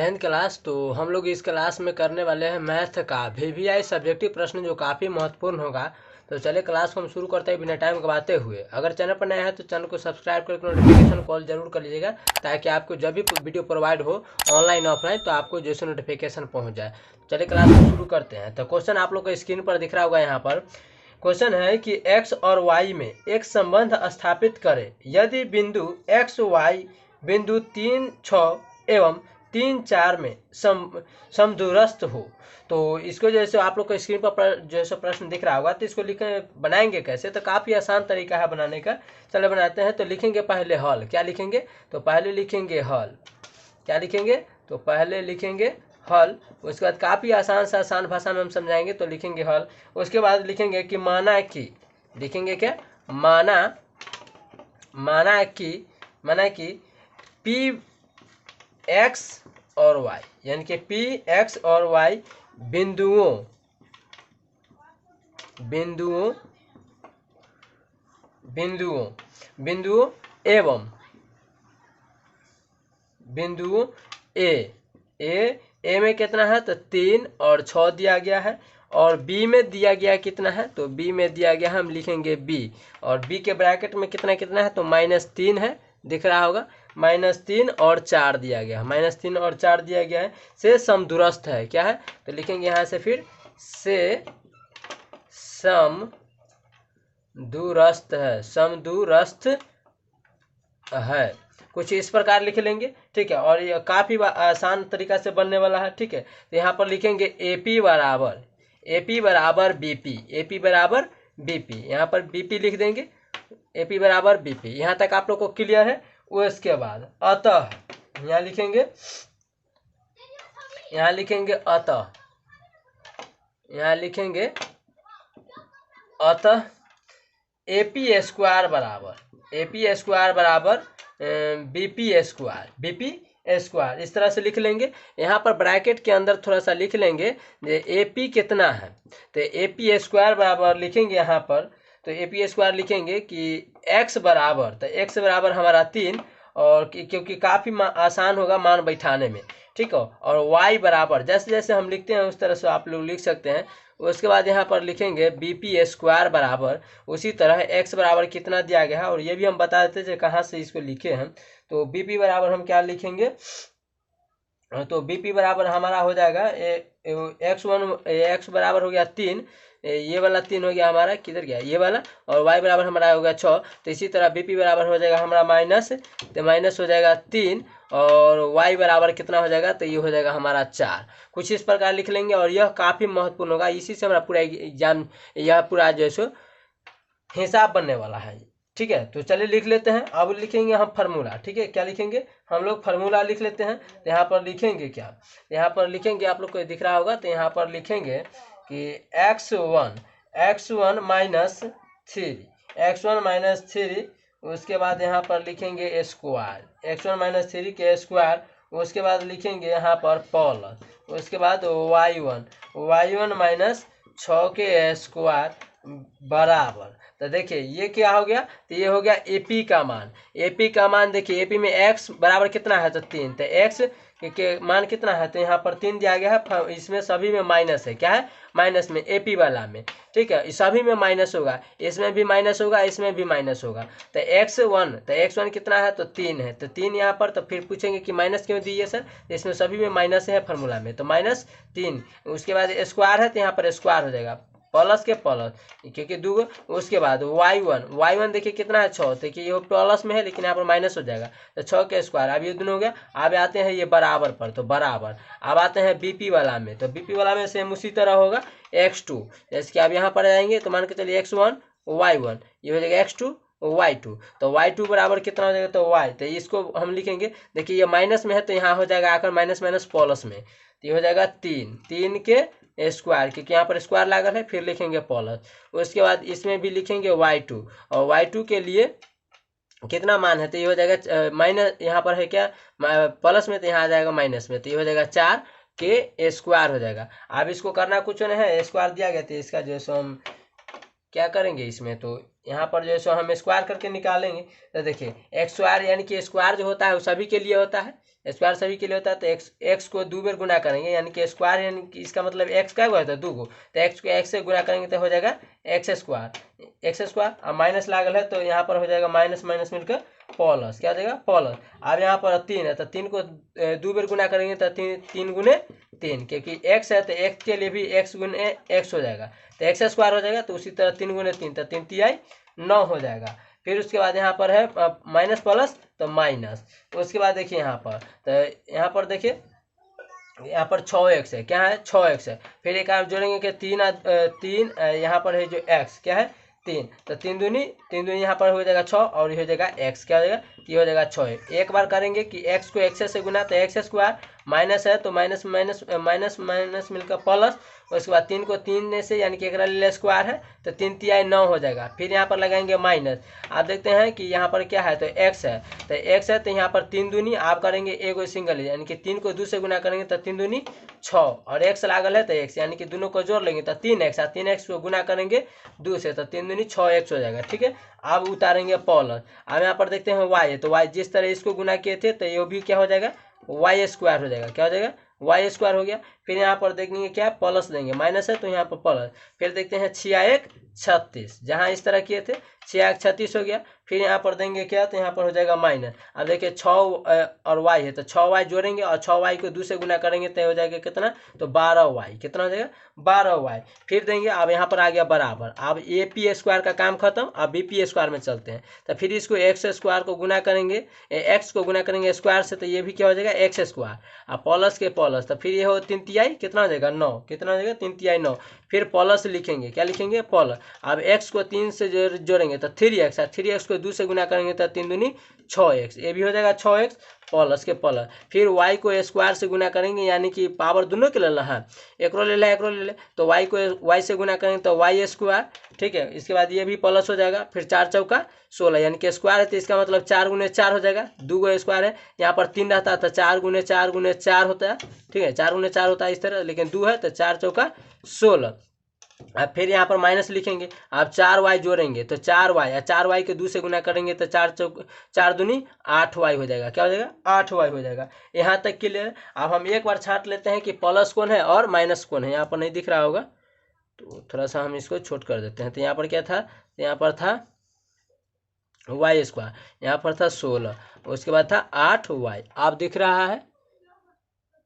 जय हिंद क्लास। तो हम लोग इस क्लास में करने वाले हैं मैथ का वीवीआई सब्जेक्टिव प्रश्न जो काफ़ी महत्वपूर्ण होगा। तो चलिए क्लास को हम शुरू करते हैं बिना टाइम गवाते हुए। अगर चैनल पर नया है तो चैनल को सब्सक्राइब करके नोटिफिकेशन कॉल जरूर कर लीजिएगा, ताकि आपको जब भी वीडियो प्रोवाइड हो ऑनलाइन ऑफलाइन तो आपको जैसे नोटिफिकेशन पहुँच जाए। चलिए क्लास को शुरू करते हैं। तो क्वेश्चन आप लोग को स्क्रीन पर दिख रहा होगा। यहाँ पर क्वेश्चन है कि x और y में एक संबंध स्थापित करें यदि बिंदु x y बिंदु 3 6 एवं 3 4 में समदूरस्थ हो। तो इसको जैसे आप लोग को स्क्रीन पर जैसे प्रश्न दिख रहा होगा, तो इसको लिखे बनाएंगे कैसे, तो काफ़ी आसान तरीका है बनाने का। चलो बनाते हैं। तो लिखेंगे पहले हल। क्या लिखेंगे? तो पहले लिखेंगे हल। क्या लिखेंगे? तो पहले लिखेंगे हल। उसके बाद काफ़ी आसान से आसान भाषा में हम समझाएंगे। तो लिखेंगे हल। उसके बाद लिखेंगे कि माना कि, लिखेंगे क्या? माना कि पी एक्स और वाई, यानी कि पी एक्स और वाई बिंदुओं ए में कितना है? तो 3 और 6 दिया गया है। और बी में दिया गया कितना है? तो बी में दिया गया हम लिखेंगे बी। और बी के ब्रैकेट में कितना कितना है? तो -3 है, दिख रहा होगा। -3 और 4 दिया गया, -3 और 4 दिया गया है। से समदूरस्थ है। क्या है? तो लिखेंगे यहाँ से फिर से समदूरस्थ है। कुछ इस प्रकार लिख लेंगे, ठीक है। और ये काफ़ी आसान तरीका से बनने वाला है, ठीक है। तो यहाँ पर लिखेंगे AP बराबर BP, यहाँ पर BP लिख देंगे। AP बराबर BP, यहाँ तक आप लोग को क्लियर है। उसके बाद अतः यहाँ लिखेंगे अतः AP स्क्वायर बराबर BP स्क्वायर, इस तरह से लिख लेंगे। यहाँ पर ब्रैकेट के अंदर थोड़ा सा लिख लेंगे AP कितना है। तो AP स्क्वायर बराबर लिखेंगे यहाँ पर। तो AP स्क्वायर लिखेंगे कि x बराबर, तो x बराबर हमारा 3, और क्योंकि काफ़ी आसान होगा मान बैठाने में, ठीक है। और y बराबर जैसे जैसे हम लिखते हैं उस तरह से आप लोग लिख सकते हैं। उसके बाद यहाँ पर लिखेंगे BP स्क्वायर बराबर, उसी तरह x बराबर कितना दिया गया है, और ये भी हम बता देते हैं कहाँ से इसको लिखे हैं। तो BP बराबर हम क्या लिखेंगे? तो BP बराबर हमारा हो जाएगा x बराबर हो गया 3, ये वाला 3 हो गया हमारा, किधर गया ये वाला, और y बराबर हमारा हो गया 6। तो इसी तरह BP बराबर हो जाएगा हमारा माइनस, तो माइनस हो जाएगा 3, और y बराबर कितना हो जाएगा? तो ये हो जाएगा हमारा 4। कुछ इस प्रकार लिख लेंगे, और यह काफ़ी महत्वपूर्ण होगा। इसी से हमारा पूरा एग्जाम, यह पूरा जो है हिसाब बनने वाला है, ठीक है। तो चलिए लिख लेते हैं। अब लिखेंगे हम फार्मूला, ठीक है। क्या लिखेंगे? हम लोग फार्मूला लिख लेते हैं। तो यहाँ पर लिखेंगे क्या? यहाँ पर लिखेंगे, आप लोग को दिख रहा होगा। तो यहाँ पर लिखेंगे कि x1 माइनस 3, उसके बाद यहाँ पर लिखेंगे स्क्वायर, x1 माइनस 3 के स्क्वायर। उसके बाद लिखेंगे यहाँ पर प्लस, उसके बाद y1 माइनस 6 के स्क्वायर बराबर। तो देखिए ये क्या हो गया? तो ये हो गया AP का मान। देखिए AP में x बराबर कितना है? तो 3। तो x के मान कितना है? तो यहाँ पर 3 दिया गया है। इसमें सभी में माइनस है। क्या है? माइनस में, AP वाला में, ठीक है। सभी में माइनस होगा, इसमें भी माइनस होगा, इसमें भी माइनस होगा। तो x1 कितना है? तो 3 है। तो 3 यहाँ पर। तो फिर पूछेंगे कि माइनस क्यों दिए सर? तो इसमें सभी में माइनस है फार्मूला में, तो -3। उसके बाद स्क्वायर है, तो यहाँ पर स्क्वायर हो जाएगा, प्लस के प्लस, क्योंकि दो। उसके बाद y1 देखिए कितना है? 6। देखिए ये प्लस में है, लेकिन यहाँ पर माइनस हो जाएगा, तो 6 के स्क्वायर। अब ये दोनों हो गया। अब आते हैं ये बराबर पर, तो बराबर। अब आते हैं BP वाला में। तो BP वाला में सेम उसी तरह होगा x2, जैसे कि अब यहाँ पर आएंगे तो मान के चलिए x1 y1, ये हो जाएगा x2 y2। तो y2 बराबर कितना हो जाएगा? तो y। तो इसको हम लिखेंगे, देखिए ये माइनस में है, तो यहाँ हो जाएगा आकर माइनस प्लस में, तो ये हो जाएगा 3 के स्क्वायर, क्योंकि यहाँ पर स्क्वायर लागल है। फिर लिखेंगे प्लस। उसके बाद इसमें भी लिखेंगे y2, और y2 के लिए कितना मान है? तो ये हो जाएगा माइनस, यहाँ पर है क्या प्लस में, तो यहाँ आ जाएगा माइनस में, तो ये हो जाएगा 4 के स्क्वायर हो जाएगा। अब इसको करना कुछ नहीं है, स्क्वायर दिया गया, तो इसका जो है हम क्या करेंगे इसमें, तो यहाँ पर जो है हम स्क्वायर करके निकालेंगे। तो देखिए x स्क्वायर यानी कि स्क्वायर जो होता है वो सभी के लिए होता है, स्क्वायर सभी के लिए होता है, तो एक्स को 2 बार गुना करेंगे यानी कि स्क्वायर, यानी कि इसका मतलब एक्स क्या हुआ था 2 को, तो एक्स को एक्स से गुना करेंगे तो हो जाएगा एक्स स्क्वायर। अब माइनस लागल है तो यहाँ पर हो जाएगा माइनस माइनस मिलकर प्लस, क्या हो जाएगा प्लस। अब यहाँ पर 3 है तो 3 को 2 बार गुना करेंगे तो 3 गुने 3, क्योंकि एक्स है तो एक्स के लिए भी एक्स गुने एक्स हो जाएगा, तो एक्स स्क्वायर हो जाएगा। तो उसी तरह 3 गुने 3 तो 3 तिहाई 9 हो जाएगा। फिर उसके बाद यहाँ पर है माइनस प्लस तो माइनस। उसके बाद देखिए यहाँ पर, तो यहाँ पर देखिए यहाँ पर 6x है, क्या है 6x है। फिर एक आप जोड़ेंगे कि 3 यहाँ पर है जो x क्या है 3, तो 3 दूनी यहाँ पर हो जाएगा 6 और ये हो जाएगा x, क्या हो जाएगा ये हो जाएगा 6। एक बार करेंगे कि x को x से गुना तो एक्स स्क्वायर, माइनस है तो माइनस माइनस माइनस माइनस मिलकर प्लस। उसके बाद 3 को 3 से यानी कि एक स्क्वायर है तो 3 तिहाई 9 हो जाएगा। फिर यहाँ पर लगाएंगे माइनस। आप देखते हैं कि यहाँ पर क्या है तो x है, तो यहाँ पर 3 दूनी आप करेंगे एगो सिंगल यानी कि 3 को 2 से गुना करेंगे तो 3 दूनी 6 और x लागल है तो x यानी कि दोनों को जोड़ लेंगे तो 3x और 3x को गुना करेंगे 2 से तो 3 दूनी 6x हो जाएगा, ठीक है। अब उतारेंगे प्लस। अब यहाँ पर देखते हैं y है, तो y जिस तरह इसको गुना किए थे तो ये भी क्या हो जाएगा वाई स्क्वायर हो जाएगा, क्या हो जाएगा वाई स्क्वायर हो गया। फिर यहाँ पर देखेंगे क्या प्लस देंगे, माइनस है तो यहाँ पर प्लस। फिर देखते हैं 6 36, जहाँ इस तरह किए थे 6 36 हो गया। फिर यहाँ पर देंगे क्या तो यहाँ पर हो जाएगा माइनस। अब देखिए 6 और वाई है तो 6y जोड़ेंगे और 6y को 2 से गुना करेंगे तो हो जाएगा कितना तो 12y, कितना हो जाएगा 12y। फिर देंगे अब यहाँ पर आ गया बराबर। अब ए पी स्क्वायर का काम खत्म, अब बी पी स्क्वायर में चलते हैं। तो फिर इसको एक्स स्क्वायर को गुना करेंगे, एक्स को गुना करेंगे स्क्वायर से तो ये भी क्या हो जाएगा एक्स स्क्वायर, अब प्लस के प्लस तो फिर ये हो 3 तिहाई कितना हो जाएगा 9, कितना हो जाएगा 3 तिहाई 9। फिर प्लस लिखेंगे, क्या लिखेंगे प्लस। अब x को 3 से जोड़ेंगे तो 3x और 3x को 2 से गुना करेंगे तो 3 दूनी 6x, ये भी हो जाएगा 6x प्लस के प्लस। फिर y को स्क्वायर से गुना करेंगे यानी कि पावर दोनों के लेना है, एक रो ले ले तो y को y से गुना करेंगे तो y स्क्वायर, ठीक है। इसके बाद ये भी प्लस हो जाएगा। फिर 4 चौका 16 यानी कि स्क्वायर है तो इसका मतलब 4 गुने 4 हो जाएगा, 2 गो स्क्वायर है यहाँ पर 3 रहता है तो 4 गुने 4 होता है, ठीक है 4 गुने 4 होता है इस तरह, लेकिन 2 है तो 4 चौका 16। अब फिर यहाँ पर माइनस लिखेंगे। अब 4y जोड़ेंगे तो 4y और 4y के 2 से गुना करेंगे तो 4 दूनी 8y हो जाएगा, क्या हो जाएगा 8y हो जाएगा। यहाँ तक क्लियर। अब हम एक बार छांट लेते हैं कि प्लस कौन है और माइनस कौन है। यहाँ पर नहीं दिख रहा होगा तो थोड़ा सा हम इसको छोट कर देते हैं। तो यहाँ पर क्या था, तो यहाँ पर था वाई स्क्वायर, यहाँ पर था 16, उसके बाद था 8y। आप दिख रहा है,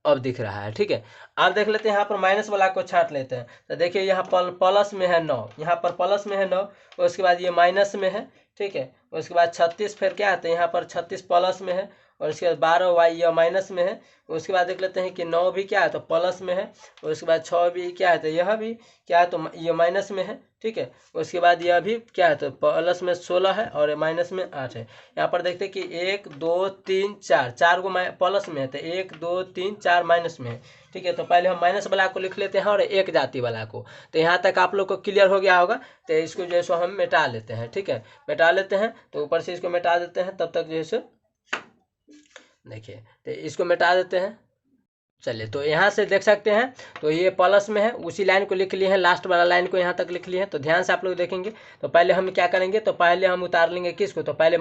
अब दिख रहा है, ठीक है। अब देख लेते हैं यहाँ पर माइनस वाला को छांट लेते हैं। तो देखिए यहाँ पर प्लस में है 9, यहाँ पर प्लस में है 9, उसके बाद ये माइनस में है, ठीक है। उसके बाद 36 फिर क्या है तो यहाँ पर 36 प्लस में है और उसके बाद 12y यह माइनस में है। उसके बाद देख लेते हैं कि 9 भी क्या है तो प्लस में है, उसके बाद 6 भी क्या है तो यह भी क्या है तो ये माइनस में है, ठीक है। उसके बाद यह भी क्या है तो प्लस में 16 है और माइनस में 8 है। यहाँ पर देखते हैं कि 1 2 3 4, 4 को प्लस में है तो 1 2 3 4 माइनस में है, ठीक है। तो पहले हम माइनस वाला को लिख लेते हैं और एक जाति वाला को। तो यहाँ तक आप लोग को क्लियर हो गया होगा। तो इसको जो है सो हम मिटा लेते हैं, ठीक है, मिटा लेते हैं। तो ऊपर से इसको मिटा देते हैं, तब तक जो है सो देखिए तो इसको मिटा देते हैं। चलिए तो यहाँ से देख सकते हैं तो ये प्लस में है, उसी लाइन को लिख लिए हैं, लास्ट वाला लाइन को यहाँ तक लिख लिए हैं। तो ध्यान से आप लोग देखेंगे तो पहले हम क्या करेंगे तो पहले हम उतार लेंगे किसको तो पहले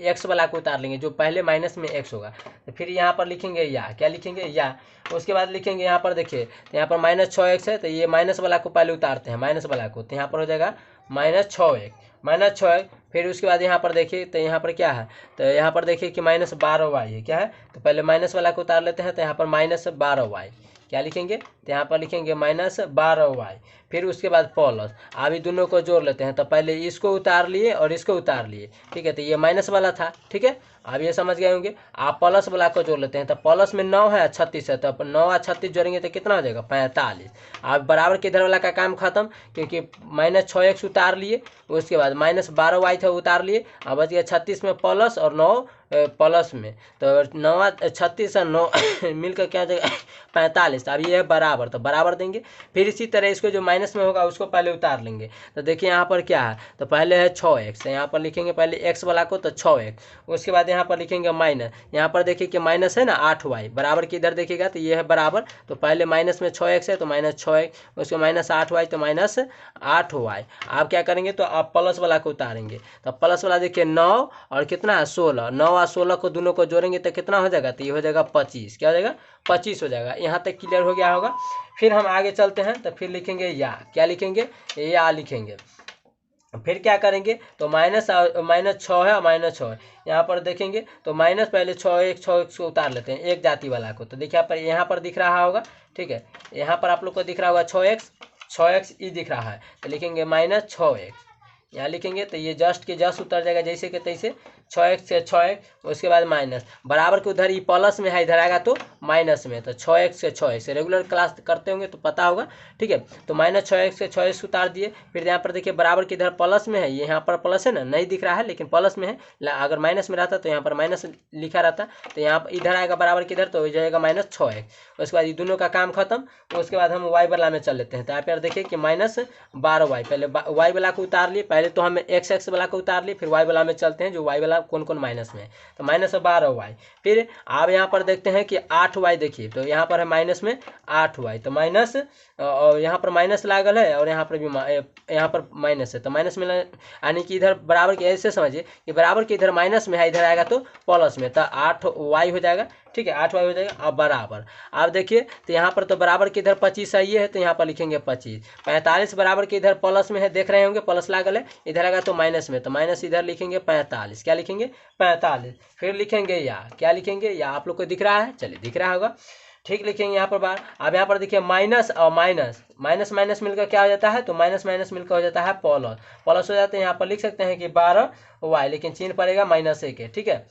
एक्स वाला को उतार लेंगे जो पहले माइनस में एक्स होगा। तो फिर यहाँ पर लिखेंगे या, क्या लिखेंगे या। उसके बाद लिखेंगे यहाँ पर देखिए तो यहाँ पर -6x है तो ये माइनस वाला को पहले उतारते हैं, माइनस वाला को, तो यहाँ पर हो जाएगा -6x। फिर उसके बाद यहाँ पर देखिए तो यहाँ पर क्या है तो यहाँ पर देखिए कि -12y है, क्या है तो पहले माइनस वाला को उतार लेते हैं। तो यहाँ पर -12y, क्या लिखेंगे तो यहाँ पर लिखेंगे -12y। फिर उसके बाद प्लस, अभी दोनों को जोड़ लेते हैं। तो पहले इसको उतार लिए और इसको उतार लिए, ठीक है। तो ये माइनस वाला था, ठीक है, अब ये समझ गए होंगे। आप प्लस वाला को जोड़ लेते हैं तो प्लस में 9 है 36 है, तो 9 और 36 जोड़ेंगे तो कितना हो जाएगा 45। अब बराबर के इधर वाला का काम खत्म, क्योंकि -6x उतार लिए, उसके बाद -12y था उतार लिए, अब बच गया 36 में प्लस और 9 प्लस में, तो 9 36 और 9 मिलकर क्या हो जाएगा 45। अब ये है बराबर, तो बराबर देंगे। फिर इसी तरह इसको जो माइनस में होगा उसको पहले उतार लेंगे। तो देखिए यहाँ पर क्या है तो पहले है 6x, यहाँ पर लिखेंगे पहले x वाला को तो 6x। उसके बाद यहाँ पर लिखेंगे माइनस, यहाँ पर देखिए कि माइनस है ना 8y, बराबर की इधर देखिएगा तो ये है बराबर, तो पहले माइनस में 6x है तो -6x, उसके -8y तो -8y। आप क्या करेंगे तो आप प्लस वाला को उतारेंगे। तो प्लस वाला देखिए 9 और कितना है 16, 9 और 16 को दोनों को जोड़ेंगे तो कितना हो जाएगा, तो ये हो जाएगा 25। क्या हो जाएगा, 25 हो जाएगा। यहाँ तक क्लियर हो गया होगा। फिर हम आगे चलते हैं, तो फिर लिखेंगे या, क्या लिखेंगे, या लिखेंगे। फिर क्या करेंगे, तो माइनस 6 है और -6 यहाँ पर देखेंगे तो माइनस पहले 6 को उतार लेते हैं एक जाति वाला को। तो देखिए यहाँ पर दिख रहा होगा, ठीक है, यहाँ पर आप लोग को दिख रहा होगा 6x ई दिख रहा है, तो लिखेंगे -6x, यहाँ लिखेंगे तो ये जस्ट के जस्ट उतर जाएगा जैसे कि तैसे, 6x से 6x, उसके बाद माइनस, बराबर के उधर ही प्लस में है, इधर आएगा तो माइनस में, तो 6x से 6x, रेगुलर क्लास करते होंगे तो पता होगा, ठीक है। तो -6x से 6x उतार दिए। फिर यहाँ पर देखिए बराबर के इधर प्लस में है, ये यहाँ पर प्लस है ना, नहीं दिख रहा है लेकिन प्लस में है, अगर माइनस में रहता तो यहाँ पर माइनस लिखा रहता, तो यहाँ इधर आएगा बराबर के इधर, तो हो जाएगा -6x। उसके बाद ये दोनों का काम खत्म। उसके बाद हम y वाला में चल लेते हैं। तो यहाँ पर देखिए कि -12y, पहले y वाला को उतार लिए, पहले तो हम x वाला को उतार लिए, फिर y वाला में चलते हैं जो y वाला कौन कौन माइनस में है, तो -12y। फिर आप यहाँ पर देखते हैं कि 8y, देखिए तो यहाँ पर है माइनस में 8y, तो माइनस, और यहाँ पर माइनस लागल है और यहाँ पर भी यहाँ पर माइनस है, तो माइनस में यानी कि इधर बराबर के, ऐसे समझिए कि बराबर के इधर माइनस में है, इधर आएगा तो प्लस में, तो 8y हो जाएगा, ठीक है, 8y हो जाएगा। अब बराबर, आप देखिए तो यहाँ पर तो बराबर के इधर 25 है, ये है तो यहाँ पर लिखेंगे 25। 45 बराबर के इधर प्लस में है, देख रहे होंगे प्लस लागल है, इधर आएगा तो माइनस में, तो माइनस इधर लिखेंगे 45। क्या लिखेंगे, 45। फिर लिखेंगे या, क्या लिखेंगे, या आप लोग को दिख रहा है, चलिए दिख रहा होगा, ठीक, लिखेंगे यहाँ पर बार। अब यहाँ पर देखिए माइनस और माइनस माइनस मिलकर क्या हो जाता है, तो माइनस माइनस मिलकर हो जाता है प्लस हो जाते हैं। यहाँ पर लिख सकते हैं कि 12y, लेकिन चिन्ह पड़ेगा -1 के, ठीक है।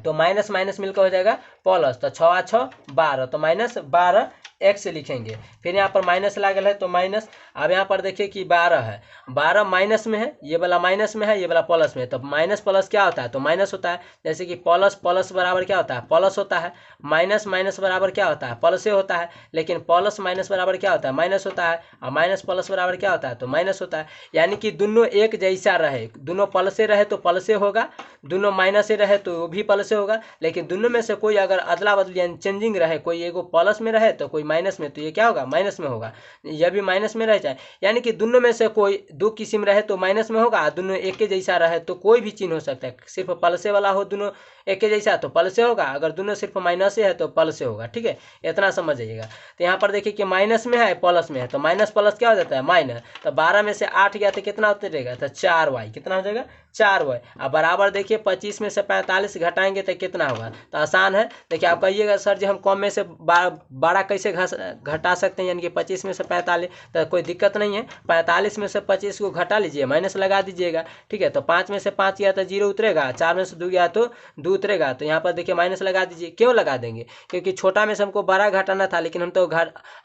तो माइनस माइनस मिलकर हो जाएगा प्लस, तो 6 6 12, तो -12x लिखेंगे। फिर यहाँ पर माइनस लागल है तो माइनस। अब यहाँ पर देखिए कि 12 है, 12 माइनस में है, ये वाला माइनस में है, ये वाला प्लस में है, तो माइनस प्लस क्या होता है, तो माइनस होता है। जैसे कि प्लस प्लस बराबर क्या होता है, प्लस होता है, माइनस माइनस बराबर क्या होता है, प्लस से होता है, लेकिन प्लस माइनस बराबर क्या होता है, माइनस होता है, और माइनस प्लस बराबर क्या होता है, तो माइनस होता है। यानी कि दोनों एक जैसा रहे, दोनों प्लस से रहे तो प्लस से होगा, दोनों माइनस से रहे तो वो भी प्लस से होगा, लेकिन दोनों में से कोई अगर अदला बदली यानी चेंजिंग रहे, कोई एगो प्लस में रहे तो कोई माइनस में, तो ये क्या होगा, माइनस में होगा, यह भी माइनस में रह जाए। यानी कि दोनों में से कोई दो किस्म रहे तो माइनस में होगा, दोनों एक के जैसा रहे तो कोई भी चिन्ह हो सकता है, सिर्फ प्लसे वाला हो दोनों एक के जैसा तो प्लस से होगा, अगर दोनों सिर्फ माइनस से है तो प्लस से होगा, ठीक है, इतना समझ जाइएगा। तो यहाँ पर देखिए कि माइनस में है प्लस में है, तो माइनस प्लस क्या हो जाता है, माइनस, तो 12 में से 8 गया तो कितना उतरेगा, तो 4y, कितना हो जाएगा, 4y। अब बराबर देखिए 25 में से 45 घटाएंगे तो कितना होगा, तो आसान है। देखिए आप कहिएगा सर जी हम कम में से 12 कैसे घटा सकते हैं, यानी कि 25 में से 45, तो कोई दिक्कत नहीं है, 45 में से 25 को घटा लीजिए, माइनस लगा दीजिएगा, ठीक है। तो 5 में से 5 गया तो 0 उतरेगा, 4 में से 2 गया तो 2 उतरेगा, तो यहाँ पर देखिए माइनस लगा दीजिए। क्यों लगा देंगे, क्योंकि छोटा में से हमको बड़ा घटाना था, लेकिन हम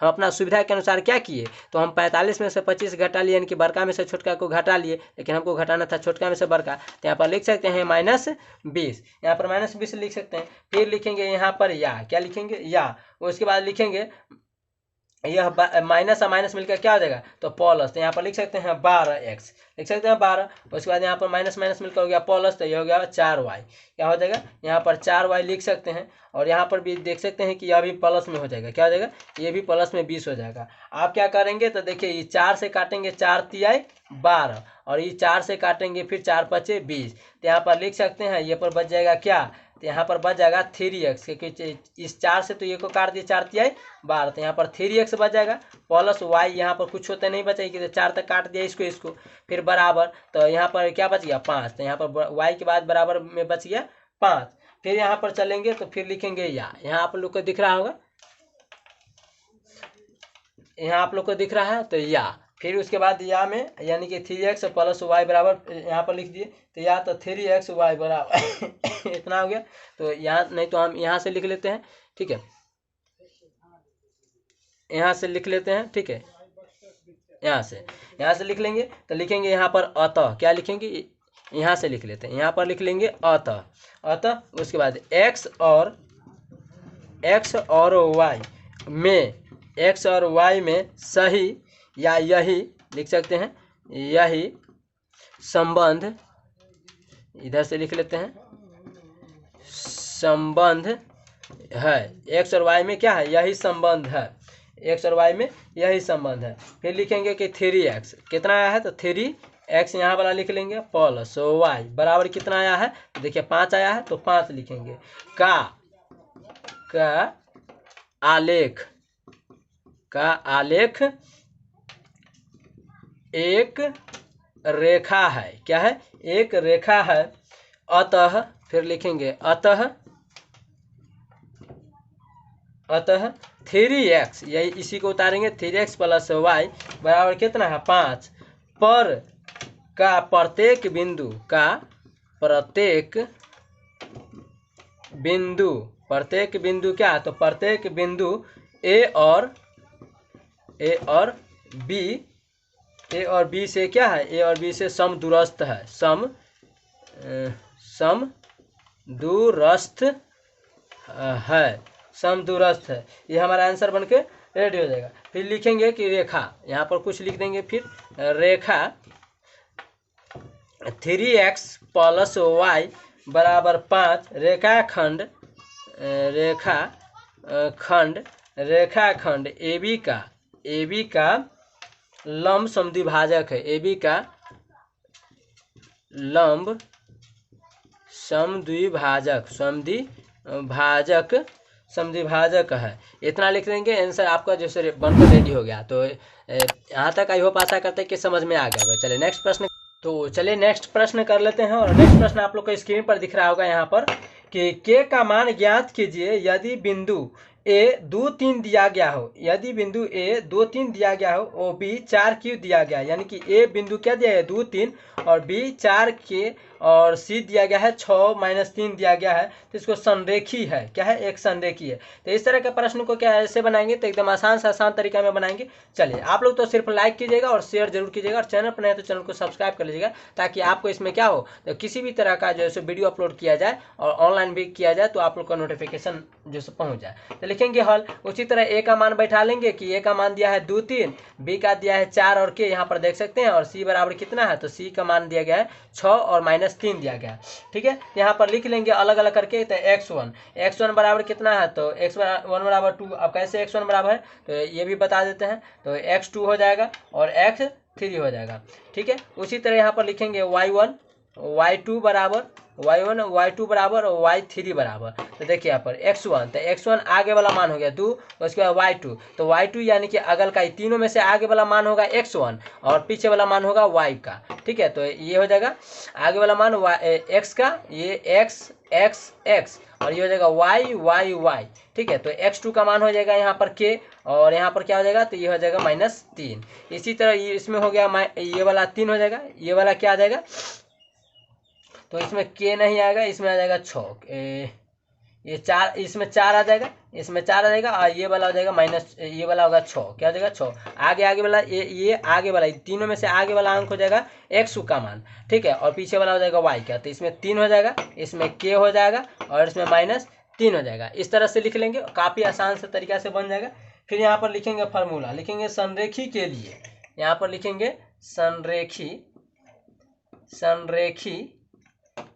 अपना सुविधा के अनुसार क्या किए, तो हम 45 में से 25 घटा लिए, यानी कि बड़का में से छोटका को घटा लिए, लेकिन हमको घटाना था छोटका में से बड़का, तो यहाँ पर लिख सकते हैं -20, यहाँ पर -20 लिख सकते हैं। फिर लिखेंगे यहाँ पर या, क्या लिखेंगे, या, उसके बाद लिखेंगे यह माइनस और माइनस मिलकर क्या हो जाएगा, तो प्लस, तो यहाँ पर लिख सकते हैं 12x, लिख सकते हैं 12। उसके बाद यहाँ पर माइनस माइनस मिलकर हो गया प्लस, तो ये हो गया 4y, क्या हो जाएगा, यहाँ पर 4y लिख सकते हैं। और यहाँ पर भी देख सकते हैं कि यह भी प्लस में हो जाएगा, क्या हो जाएगा, ये भी प्लस में 20 हो जाएगा। आप क्या करेंगे, तो देखिए ये 4 से काटेंगे, 4 तिहाई 12, और ये 4 से काटेंगे फिर 4 पचे 20, तो यहाँ पर लिख सकते हैं ये पर बच जाएगा क्या, तो यहाँ पर बच जाएगा 3x, क्योंकि इस 4 से तो ये को काट दिए 4 तिहाई 12, तो यहाँ पर 3x बच जाएगा, प्लस y, यहाँ पर कुछ होते नहीं बचेगी, तो 4 तक काट दिया इसको, फिर बराबर, तो यहाँ पर क्या बच गया 5, तो यहाँ पर y के बाद बराबर में बच गया 5। फिर यहाँ पर चलेंगे तो फिर लिखेंगे या, यहाँ आप लोग को दिख रहा होगा, यहाँ आप लोग को दिख रहा है, तो या, फिर उसके बाद या में यानी कि 3x प्लस y बराबर यहाँ पर लिख दिए, तो या तो 3x y बराबर इतना हो गया। तो यहाँ नहीं तो हम यहाँ से लिख लेते हैं, ठीक है, यहाँ से लिख लेते हैं, ठीक है, यहाँ से लिख लेंगे, तो लिखेंगे यहाँ पर अतः, क्या लिखेंगे, यहाँ से लिख लेते हैं, यहाँ पर लिख लेंगे अतः उसके बाद x और y में सही या यही लिख सकते हैं, यही संबंध, इधर से लिख लेते हैं, संबंध है, x और y में क्या है, यही संबंध है, x और y में यही संबंध है। फिर लिखेंगे कि 3x कितना आया है, तो 3 एक्स यहाँ वाला लिख लेंगे प्लस वाई बराबर कितना आया है, देखिए 5 आया है तो 5 लिखेंगे। का आलेख एक रेखा है, क्या है, एक रेखा है। अतः फिर लिखेंगे अतः 3x, यही इसी को उतारेंगे, 3x प्लस वाई बराबर कितना है 5 पर का प्रत्येक बिंदु क्या, तो प्रत्येक बिंदु ए और बी से क्या है, ए और बी से समदूरस्थ है, समदूरस्थ है। ये हमारा आंसर बन के रेडी हो जाएगा। फिर लिखेंगे कि रेखा, यहाँ पर कुछ लिख देंगे, फिर रेखा 3x प्लस वाई बराबर 5 रेखाखंड ए बी का लंब समद्विभाजक है, ए बी का लंब समद्विभाजक है। इतना लिख देंगे, आंसर आपका जैसे बनकर रेडी हो गया। तो यहाँ तक आई होप आशा करते हैं कि समझ में आ गया। चलिए नेक्स्ट प्रश्न कर लेते हैं। और नेक्स्ट प्रश्न आप लोग को स्क्रीन पर दिख रहा होगा यहाँ पर कि के का मान ज्ञात कीजिए यदि बिंदु ए 2 3 दिया गया हो, यदि बिंदु ए 2 3 दिया गया हो और बी 4 क्यू दिया गया, यानी कि ए बिंदु क्या दिया है 2 3 और बी 4 के और सी दिया गया है 6 - 3 दिया गया है, तो इसको संरेखी है, क्या है, एक संरेखी है। तो इस तरह के प्रश्न को क्या ऐसे बनाएंगे, तो एकदम आसान से आसान तरीका में बनाएंगे। चलिए आप लोग तो सिर्फ लाइक कीजिएगा और शेयर जरूर कीजिएगा, और चैनल पर नए तो चैनल को सब्सक्राइब कर लीजिएगा, ताकि आपको इसमें क्या हो, तो किसी भी तरह का जो है वीडियो अपलोड किया जाए और ऑनलाइन भी किया जाए तो आप लोग का नोटिफिकेशन जो है पहुँच जाए। तो लिखेंगे हल, उसी तरह ए का मान बैठा लेंगे कि ए का मान दिया है 2 3, बी का दिया है 4 और के यहाँ पर देख सकते हैं, और सी बराबर कितना है, तो सी का मान दिया गया है 6 और -3 दिया गया है। ठीक है, यहाँ पर लिख लेंगे अलग अलग करके। तो x1 बराबर कितना है, तो x1 बराबर 2। अब कैसे x1 बराबर है, तो ये भी बता देते हैं। तो x2 हो जाएगा और x3 हो जाएगा। ठीक है, उसी तरह यहाँ पर लिखेंगे y1 y2 बराबर y2 बराबर और y3 बराबर। तो देखिए यहाँ पर x1, तो x1 आगे वाला मान हो गया 2, उसके बाद y2, तो y2 यानी कि अगल का, तीनों में से आगे वाला मान होगा x1 और पीछे वाला मान होगा y का। ठीक है, तो ये हो जाएगा आगे वाला मान x का, ये x और ये हो जाएगा y। ठीक है, तो x2 का मान हो जाएगा यहाँ पर k, और यहाँ पर क्या हो जाएगा, तो ये हो जाएगा -3। इसी तरह ये इसमें हो गया ये वाला 3 हो जाएगा, ये वाला क्या आ जाएगा, तो इसमें k नहीं आएगा, इसमें आ जाएगा 6, ये 4, इसमें 4 आ जाएगा, इसमें 4 आ जाएगा, और ये वाला हो जाएगा ये वाला होगा 6, क्या हो जाएगा 6। आगे वाला ये आगे वाला, तीनों में से आगे वाला अंक हो जाएगा x का मान। ठीक है, और पीछे वाला हो जाएगा y का, तो इसमें 3 हो जाएगा, इसमें k हो जाएगा और इसमें -3 हो जाएगा। इस तरह से लिख लेंगे, काफ़ी आसान से तरीका से बन जाएगा। फिर यहाँ पर लिखेंगे फार्मूला, लिखेंगे संरेखी के लिए, यहाँ पर लिखेंगे संरेखी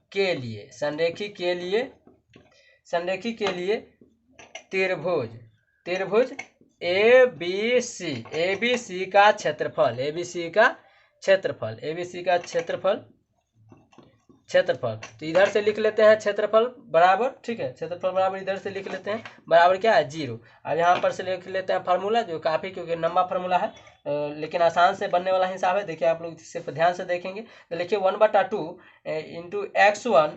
के लिए त्रिभुज ABC का क्षेत्रफल। तो इधर से लिख लेते हैं क्षेत्रफल बराबर, ठीक है, क्षेत्रफल बराबर इधर से लिख लेते हैं, बराबर क्या है 0। अब यहाँ पर से लिख लेते हैं फार्मूला, जो काफ़ी क्योंकि लंबा फार्मूला है, लेकिन आसान से बनने वाला हिसाब है। देखिए आप लोग सिर्फ ध्यान से देखेंगे, तो लिखिए 1/2 into x1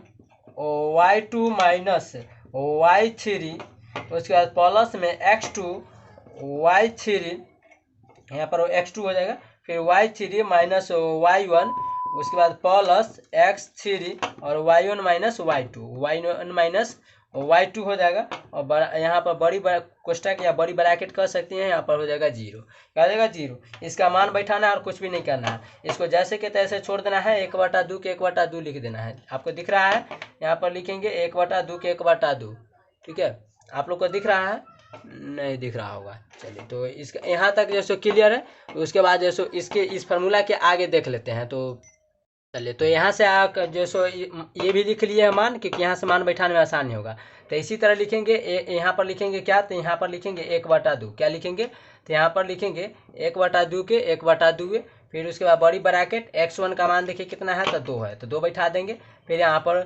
y2 minus y3, उसके बाद प्लस में x2 y3, यहाँ पर x2 हो जाएगा, फिर y3 माइनस y1, उसके बाद प्लस x3 और y1 माइनस y2 हो जाएगा। और यहाँ पर बड़ी कोष्टक या बड़ी ब्रैकेट कर सकती हैं, यहाँ पर हो जाएगा 0, क्या हो जाएगा 0। इसका मान बैठाना है और कुछ भी नहीं करना है, इसको जैसे के तैसे छोड़ देना है, 1/2 के 1/2 लिख देना है। आपको दिख रहा है, यहाँ पर लिखेंगे 1/2 के 1/2। ठीक है, आप लोग को दिख रहा है, नहीं दिख रहा होगा। चलिए, तो इसका यहाँ तक जैसे क्लियर है, उसके बाद जैसे इसके इस फार्मूला के आगे देख लेते हैं। तो चलिए, तो यहाँ से जैसो ये भी लिख लिए मान, क्योंकि यहाँ से मान बैठाने में आसानी होगा। तो इसी तरह लिखेंगे, यहाँ पर लिखेंगे क्या, तो यहाँ पर लिखेंगे 1/2, क्या लिखेंगे, तो यहाँ पर लिखेंगे 1/2 के 1/2, फिर उसके बाद बड़ी ब्रैकेट x1 का मान देखिए कितना है, तो 2 है, तो 2 बैठा देंगे। फिर यहाँ पर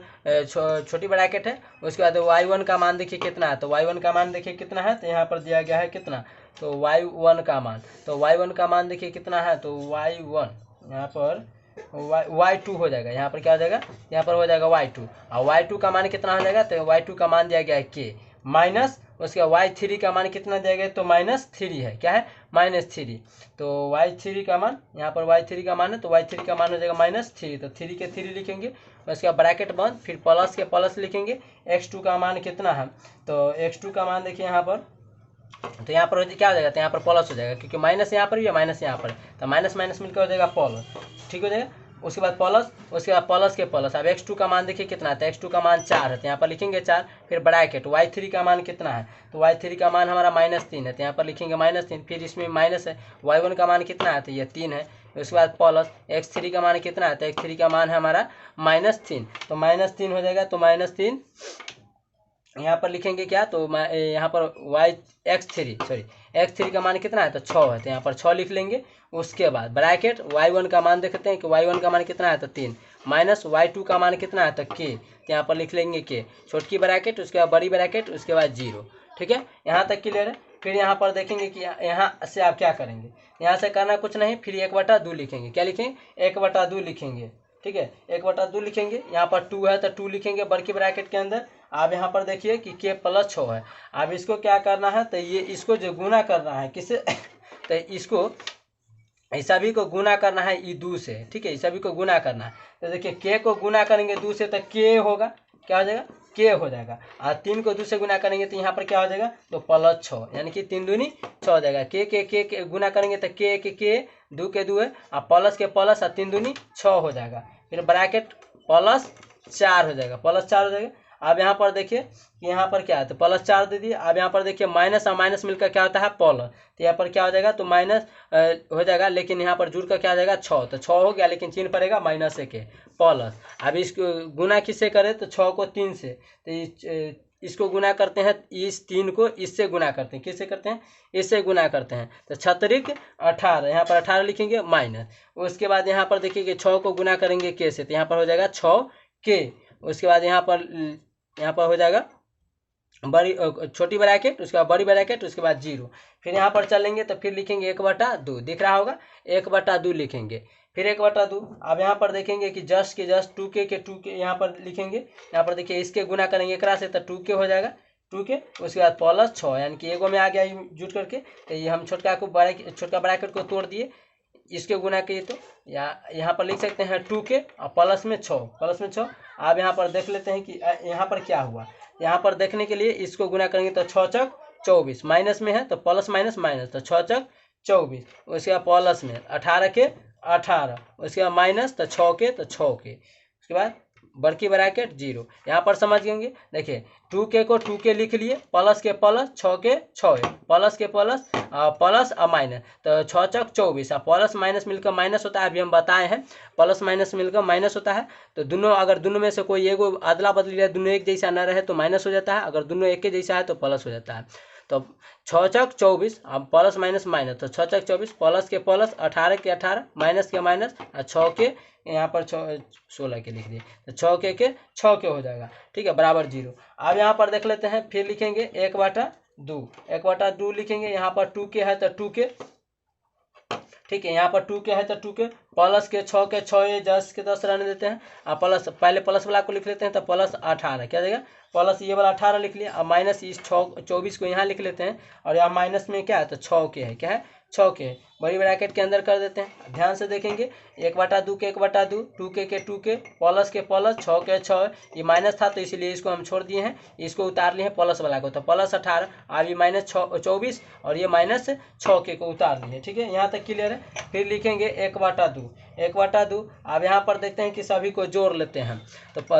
छोटी ब्रैकेट है, उसके बाद y1 का मान देखिए कितना है, तो y1 का मान देखिए कितना है, तो यहाँ पर दिया गया है कितना, तो y1 का मान, तो y1 का मान देखिए कितना है, तो y1 यहाँ पर y2 हो जाएगा, यहाँ पर क्या हो जाएगा, यहाँ पर हो जाएगा y2, और y2 का मान कितना हो जाएगा, तो y2 का मान दिया गया है k माइनस उसके y3 का मान कितना दिया गया, तो -3 है, क्या है, -3, तो y3 का मान, यहाँ पर y3 का मान है, तो y3 का मान हो जाएगा -3, तो 3 के 3 लिखेंगे, उसके बाद ब्रैकेट बंद, फिर प्लस के प्लस लिखेंगे, x2 का मान कितना है, तो x2 का मान देखिए यहाँ पर, तो यहाँ पर क्या हो जाएगा, तो यहाँ पर प्लस हो जाएगा, क्योंकि माइनस यहाँ पर भी है, माइनस यहाँ पर, तो माइनस माइनस मिलकर हो जाएगा प्लस, ठीक हो जाएगा। उसके बाद प्लस, उसके बाद प्लस के प्लस, अब x2 का मान देखिए कितना है, तो x2 का मान 4 है, तो यहाँ पर लिखेंगे 4, फिर ब्रैकेट y3 का मान कितना है, तो y3 का मान हमारा -3 है, तो यहाँ पर लिखेंगे -3, फिर इसमें माइनस है, y1 का मान कितना है, तो ये 3 है, उसके बाद प्लस x3 का मान कितना है, तो x3 का मान है हमारा -3, तो -3 हो जाएगा, तो -3 यहाँ पर लिखेंगे क्या, तो यहाँ पर x3 का मान कितना है, तो 6 है, तो यहाँ पर 6 लिख लेंगे। उसके बाद ब्रैकेट y1 का मान देखते हैं कि y1 का मान कितना है, तो 3, माइनस y2 का मान कितना है, तो k, तो यहाँ पर लिख लेंगे k, छोटकी ब्रैकेट, उसके बाद बड़ी ब्रैकेट, उसके बाद 0, ठीक है, यहाँ तक क्लियर है। फिर यहाँ पर देखेंगे कि यहाँ से आप क्या करेंगे, यहाँ से करना कुछ नहीं, फिर 1/2 लिखेंगे, क्या लिखेंगे, 1/2 लिखेंगे, ठीक है, 1/2 लिखेंगे। यहाँ पर 2 है तो 2 लिखेंगे बड़की ब्रैकेट के अंदर। अब यहाँ पर देखिए कि k + 6 है, अब इसको क्या करना है, तो ये इसको जो गुना करना है किससे तो इसको इस सभी को गुना करना है ई 2 से, ठीक है, इस सभी को गुना करना है, तो देखिए k को गुना करेंगे 2 से तो k होगा, क्या हो जाएगा, k हो जाएगा, और 3 को 2 से गुना करेंगे तो यहाँ पर क्या हो जाएगा, तो +6, यानी कि 3 दूनी 6 हो जाएगा, k गुना करेंगे तो k 2 के 2 है, और प्लस के प्लस, और 3 दूनी 6 हो जाएगा, फिर ब्रैकेट +4 हो जाएगा, +4 हो जाएगा। अब यहाँ पर देखिए कि यहाँ पर क्या है, तो +4 दे दिए। अब यहाँ पर देखिए माइनस और माइनस मिलकर क्या होता है, प्लस, तो यहाँ पर क्या हो जाएगा, तो माइनस हो जाएगा, लेकिन यहाँ पर जुड़ कर क्या हो जाएगा, 6, तो 6 हो गया, लेकिन चिन्ह पड़ेगा -1 प्लस। अब इसको गुना किससे करें, तो 6 को 3 से, तो इसको गुना करते हैं, इस 3 को इससे गुना करते हैं, किससे करते हैं, इससे गुना करते हैं, तो 6 × 18, यहाँ पर 18 लिखेंगे माइनस। उसके बाद यहाँ पर देखिए कि 6 को गुना करेंगे k से, तो यहाँ पर हो जाएगा 6k। उसके बाद यहाँ पर हो जाएगा बड़ी छोटी ब्रैकेट, उसके बाद बड़ी ब्रैकेट, उसके बाद 0, फिर यहाँ पर चलेंगे तो फिर लिखेंगे 1/2, दिख रहा होगा, 1/2 लिखेंगे, फिर 1/2। अब यहाँ पर देखेंगे कि जस्ट 2k के 2k यहाँ पर लिखेंगे, यहाँ पर देखिए इसके गुना करेंगे एकरा से तो 2k हो जाएगा, 2k, उसके बाद +6, यानी कि एगो में आ गया जुट करके, तो ये हम छोटका ब्रैकेट को तोड़ दिए, इसके गुना किए, तो यहाँ पर लिख सकते हैं 2k और प्लस में 6। अब यहाँ पर देख लेते हैं कि यहाँ पर क्या हुआ, यहाँ पर देखने के लिए इसको गुना करेंगे तो 6 × 24, माइनस में है तो प्लस माइनस माइनस, तो 6 × 24, उसके बाद प्लस में 18 के 18, उसके बाद माइनस, तो 6 के, तो 6 के, उसके बाद बड़की ब्रैकेट 0। यहाँ पर समझ गएंगे, देखिए 2k को 2k लिख लिए, प्लस के प्लस, 6 के 6, प्लस के प्लस, प्लस और माइनस, तो 6 × 24, प्लस माइनस मिलकर माइनस होता है, अभी हम बताए हैं प्लस माइनस मिलकर माइनस होता है, तो दोनों अगर दोनों में से कोई एगो अदला बदली रहे, दोनों एक जैसा न रहे तो माइनस हो जाता है, अगर दोनों एक के जैसा है तो प्लस हो जाता है। तो 6 × 24, अब प्लस माइनस माइनस, तो 6 × 24, प्लस के प्लस, 18 के 18, माइनस के माइनस, और 6 के यहाँ पर 16 के लिख दिए, तो 6 के 6 के हो जाएगा, ठीक है, बराबर 0। अब यहाँ पर देख लेते हैं, फिर लिखेंगे 1/2 लिखेंगे, यहाँ पर 2k है तो 2k, ठीक है, यहाँ पर 2k है तो 2k, प्लस के 6 के 6, 10 के 10 रहने देते हैं, और प्लस पहले प्लस वाला को लिख लेते हैं, तो +18 क्या देगा, प्लस ये वाला 18 लिख लिया, और माइनस इस 24 को यहाँ लिख लेते हैं, और यहाँ माइनस में क्या है, तो 6k है, क्या है, 6k, बड़ी ब्रैकेट के अंदर कर देते हैं। ध्यान से देखेंगे, 1/2 के 1/2, 2k के 2k, प्लस के प्लस, 6 के 6, ये माइनस था तो इसलिए इसको हम छोड़ दिए हैं, इसको उतार लिए हैं प्लस वाला को, तो +18, अब ये -24 और ये -6k को उतार लिए, ठीक है, यहाँ तक क्लियर है। फिर लिखेंगे 1/2। अब यहाँ पर देखते हैं कि सभी को जोड़ लेते हैं,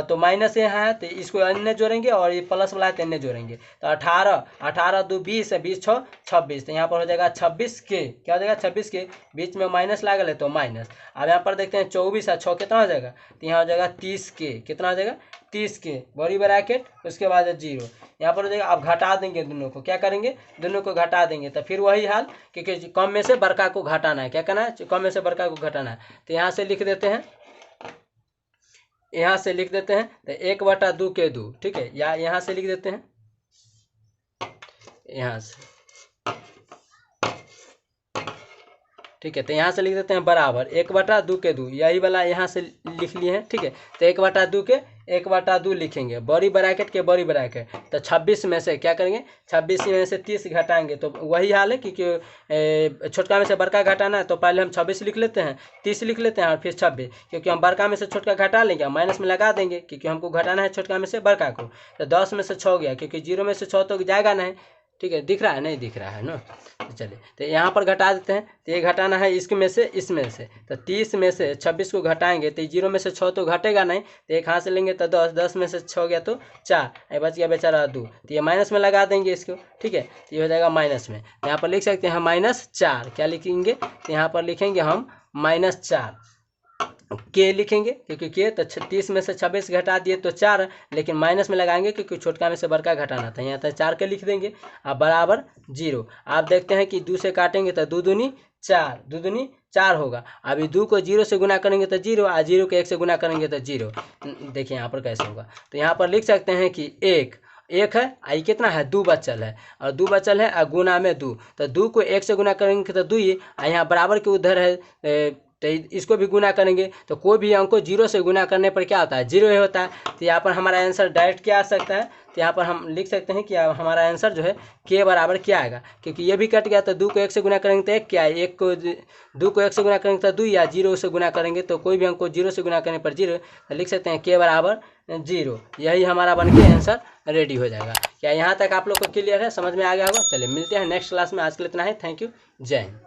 तो माइनस यहाँ है तो इसको अन्य जोड़ेंगे, और ये प्लस वाला है तो अन्य जोड़ेंगे, तो 18 2 20, 20 6 26, तो यहाँ पर हो जाएगा 26k, क्या हो जाएगा, 26k, बीच में माइनस लागल है तो माइनस। अब यहाँ पर देखते हैं 24 और 6 कितना हो जाएगा, तो यहाँ हो जाएगा 30k, कितना हो जाएगा, 30 के बड़ी ब्रैकेट, उसके बाद 0। यहाँ पर देखिए आप घटा देंगे दोनों को, क्या करेंगे, दोनों को घटा देंगे, तो फिर वही हाल, क्योंकि कम में से बड़का को घटाना है, क्या करना है, कम में से बड़का को घटाना है। तो यहाँ से लिख देते हैं, यहाँ से लिख देते हैं तो 1/2 के 2, ठीक है, या यहाँ से लिख देते हैं, यहाँ से, ठीक है, तो यहाँ से लिख देते हैं बराबर 1/2 के 2, यही वाला यहाँ से लिख लिए हैं, ठीक है। तो 1/2 के 1/2 लिखेंगे, बड़ी ब्रैकेट के बड़ी ब्रैकेट, तो 26 में से क्या करेंगे, 26 में से 30 घटाएंगे, तो वही हाल है, क्योंकि छोटका में से बड़का घटाना है, तो पहले हम 26 लिख लेते हैं, 30 लिख लेते हैं और फिर 26, क्योंकि हम बड़का में से छोटका घटा लेंगे, माइनस में लगा देंगे, क्योंकि हमको घटाना है छोटका में से बड़का को। तो 10 में से 6 गया, क्योंकि 0 में से 6 तो जाएगा नहीं, ठीक है, दिख रहा है, नहीं दिख रहा है ना, तो चलिए, तो यहाँ पर घटा देते हैं, तो ये घटाना है इसमें से, इसमें से, तो 30 में से 26 को घटाएंगे, तो 0 में से 6 तो घटेगा नहीं, तो एक हाथ से लेंगे तो 10, 10 में से 6 गया तो 4, ये बच गया बेचारा 2, तो ये माइनस में लगा देंगे इसको, ठीक है, तो ये हो जाएगा माइनस में। यहाँ पर लिख सकते हैं -4, क्या लिखेंगे, तो यहाँ पर लिखेंगे हम -4 के लिखेंगे, क्योंकि के तो 30 में से 26 घटा दिए तो 4, लेकिन माइनस में लगाएंगे क्योंकि छोटका में से बड़का घटाना था, यहाँ तक 4 के लिख देंगे। अब बराबर 0, आप देखते हैं कि 2 से काटेंगे तो 2 दूनी 4, 2 दूनी 4 होगा। अभी 2 को 0 से गुना करेंगे तो 0, और 0 को 1 से गुना करेंगे तो 0। देखिए यहाँ पर कैसे होगा, तो यहाँ पर लिख सकते हैं कि 1 है, आई कितना है, 2 बचल है, और 2 बचल है और गुना में 2, तो 2 को 1 से गुना करेंगे तो 2 ही, यहाँ बराबर के उधर है, तो इसको भी गुना करेंगे, तो कोई भी अंक को 0 से गुना करने पर क्या होता है, 0 ही होता है। तो यहाँ पर हमारा आंसर डायरेक्ट क्या आ सकता है, तो यहाँ पर हम लिख सकते हैं कि हमारा आंसर जो है के बराबर क्या आएगा, क्योंकि ये भी कट गया, तो 2 को 1 से गुना करेंगे तो 1 क्या है, 1 को 2 को 1 से गुना करेंगे तो 2, या 0 से गुना करेंगे तो कोई भी अंक को 0 से गुना करने पर 0, तो लिख सकते हैं के बराबर 0। यही हमारा बन के आंसर रेडी हो जाएगा। क्या यहाँ तक आप लोग को क्लियर है, समझ में आ गया होगा। चलिए मिलते हैं नेक्स्ट क्लास में, आज के लिए इतना है, थैंक यू, जय हिंद।